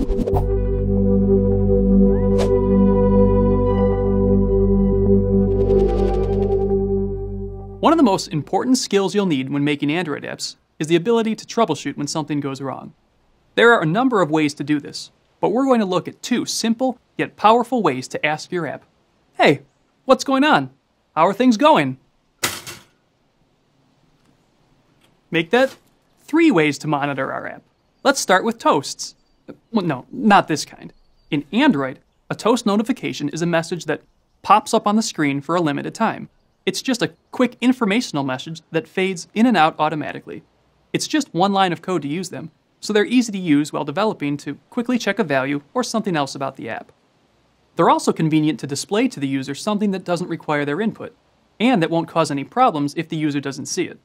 One of the most important skills you'll need when making Android apps is the ability to troubleshoot when something goes wrong. There are a number of ways to do this, but we're going to look at two simple yet powerful ways to ask your app, "Hey, what's going on? How are things going?" Make that 3 ways to monitor our app. Let's start with toasts. Well, no, not this kind. In Android, a toast notification is a message that pops up on the screen for a limited time. It's just a quick informational message that fades in and out automatically. It's just one line of code to use them, so they're easy to use while developing to quickly check a value or something else about the app. They're also convenient to display to the user something that doesn't require their input, and that won't cause any problems if the user doesn't see it.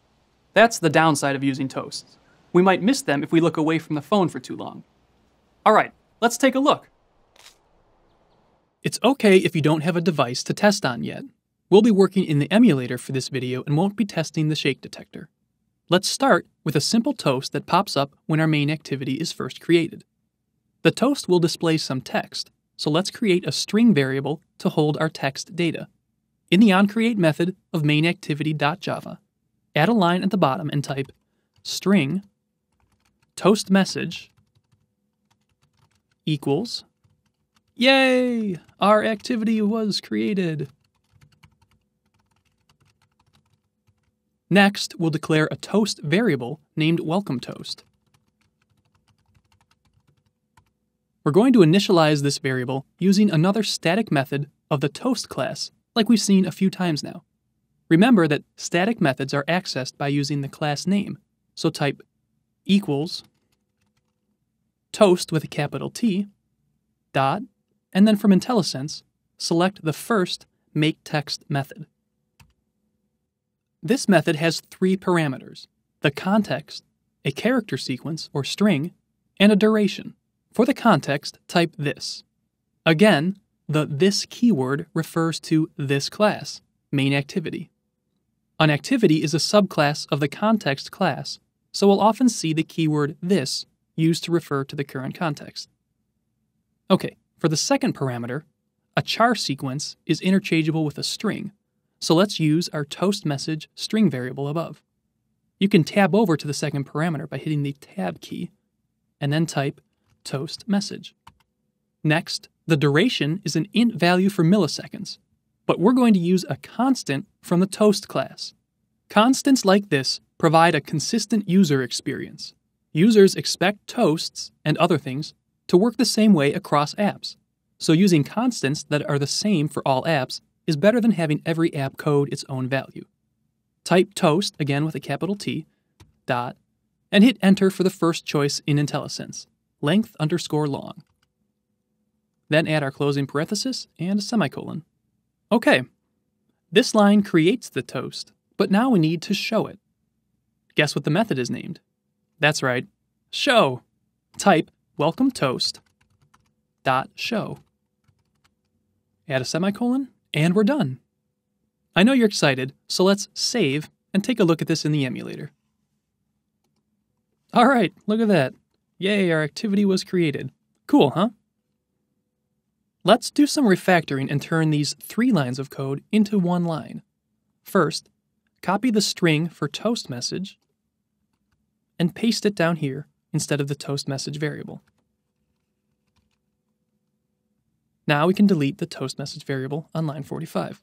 That's the downside of using toasts. We might miss them if we look away from the phone for too long. Alright, let's take a look. It's okay if you don't have a device to test on yet. We'll be working in the emulator for this video and won't be testing the shake detector. Let's start with a simple toast that pops up when our main activity is first created. The toast will display some text, so let's create a string variable to hold our text data. In the onCreate method of mainActivity.java, add a line at the bottom and type string toast message equals, yay! Our activity was created. Next, we'll declare a toast variable named welcomeToast. We're going to initialize this variable using another static method of the toast class, like we've seen a few times now. Remember that static methods are accessed by using the class name, so type equals toast with a capital T, dot, and then from IntelliSense, select the first makeText method. This method has 3 parameters: the context, a character sequence or string, and a duration. For the context, type this. Again, the this keyword refers to this class, mainActivity. An activity is a subclass of the context class, so we'll often see the keyword this used to refer to the current context. Okay, for the second parameter, a char sequence is interchangeable with a string, so let's use our toast message string variable above. You can tab over to the second parameter by hitting the tab key, and then type toast message. Next, the duration is an int value for milliseconds, but we're going to use a constant from the toast class. Constants like this provide a consistent user experience. Users expect toasts and other things to work the same way across apps, so using constants that are the same for all apps is better than having every app code its own value. Type toast, again with a capital T, dot, and hit enter for the first choice in IntelliSense, length_long. Then add our closing parenthesis and a semicolon. Okay, this line creates the toast, but now we need to show it. Guess what the method is named? That's right, show. Type welcomeToast.show. Add a semicolon, and we're done. I know you're excited, so let's save and take a look at this in the emulator. Alright, look at that. Yay, our activity was created. Cool, huh? Let's do some refactoring and turn these 3 lines of code into 1 line. First, copy the string for toast message and paste it down here instead of the toast message variable. Now we can delete the toast message variable on line 45.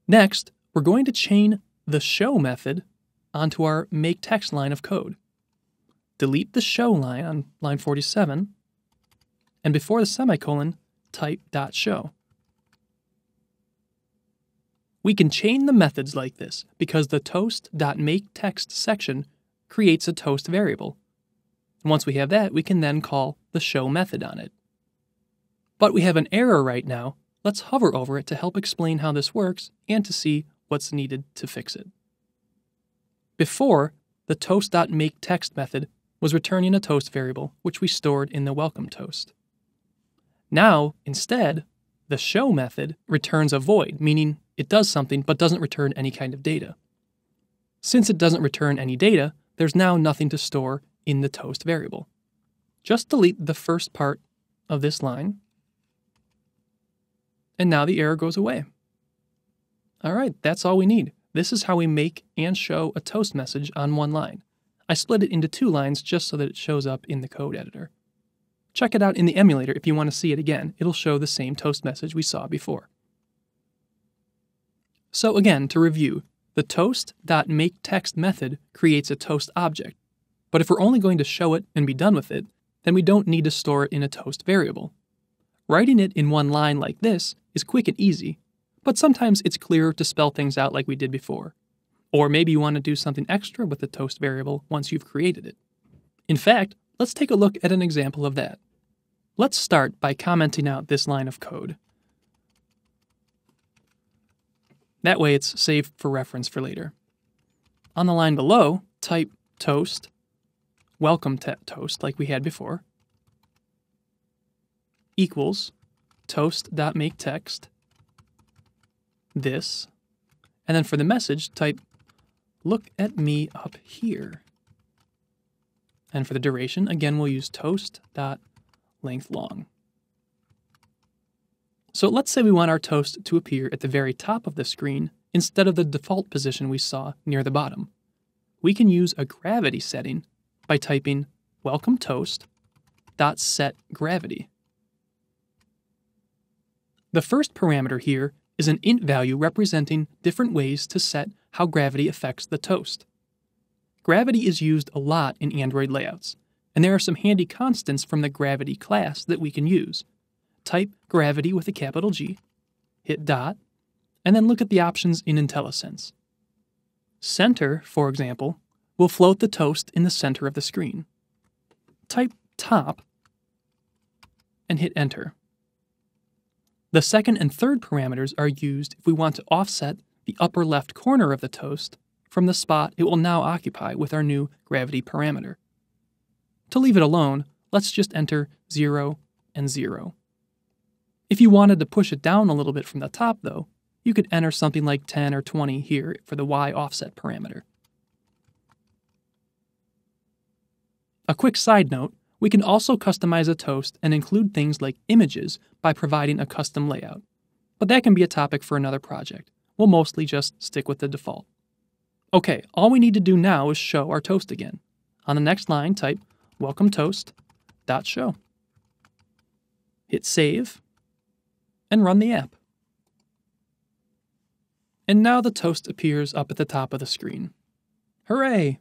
Next, we're going to chain the show method onto our makeText line of code. Delete the show line on line 47, and before the semicolon, type .show. We can chain the methods like this because the toast.makeText section creates a toast variable. And once we have that, we can then call the show method on it. But we have an error right now. Let's hover over it to help explain how this works and to see what's needed to fix it. Before, the toast.makeText method was returning a toast variable, which we stored in the welcomeToast. Now, instead, the show method returns a void, meaning it does something but doesn't return any kind of data. Since it doesn't return any data, there's now nothing to store in the toast variable. Just delete the first part of this line, and now the error goes away. All right, that's all we need. This is how we make and show a toast message on one line. I split it into 2 lines just so that it shows up in the code editor. Check it out in the emulator if you want to see it again. It'll show the same toast message we saw before. So again, to review, the toast.makeText method creates a toast object, but if we're only going to show it and be done with it, then we don't need to store it in a toast variable. Writing it in one line like this is quick and easy, but sometimes it's clearer to spell things out like we did before. Or maybe you want to do something extra with the toast variable once you've created it. In fact, let's take a look at an example of that. Let's start by commenting out this line of code. That way it's saved for reference for later. On the line below, type toast, welcome toast like we had before, equals toast.makeText, this, and then for the message, type look at me up here. And for the duration, again, we'll use toast.lengthLong. So let's say we want our toast to appear at the very top of the screen instead of the default position we saw near the bottom. We can use a gravity setting by typing welcome toast.setGravity. The first parameter here is an int value representing different ways to set how gravity affects the toast. Gravity is used a lot in Android layouts, and there are some handy constants from the gravity class that we can use. Type gravity with a capital G, hit dot, and then look at the options in IntelliSense. Center, for example, will float the toast in the center of the screen. Type top and hit enter. The second and third parameters are used if we want to offset the upper left corner of the toast from the spot it will now occupy with our new gravity parameter. To leave it alone, let's just enter 0 and 0. If you wanted to push it down a little bit from the top, though, you could enter something like 10 or 20 here for the Y offset parameter. A quick side note, we can also customize a toast and include things like images by providing a custom layout. But that can be a topic for another project. We'll mostly just stick with the default. Okay, all we need to do now is show our toast again. On the next line, type welcome toast.show. Hit save and run the app. And now the toast appears up at the top of the screen. Hooray!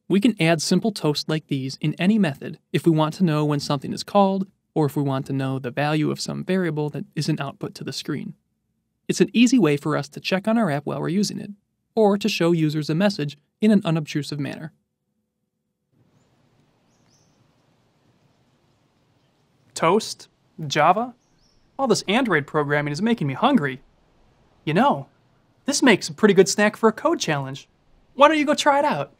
We can add simple toasts like these in any method if we want to know when something is called, or if we want to know the value of some variable that isn't output to the screen. It's an easy way for us to check on our app while we're using it, or to show users a message in an unobtrusive manner. Toast? Java? All this Android programming is making me hungry. You know, this makes a pretty good snack for a code challenge. Why don't you go try it out?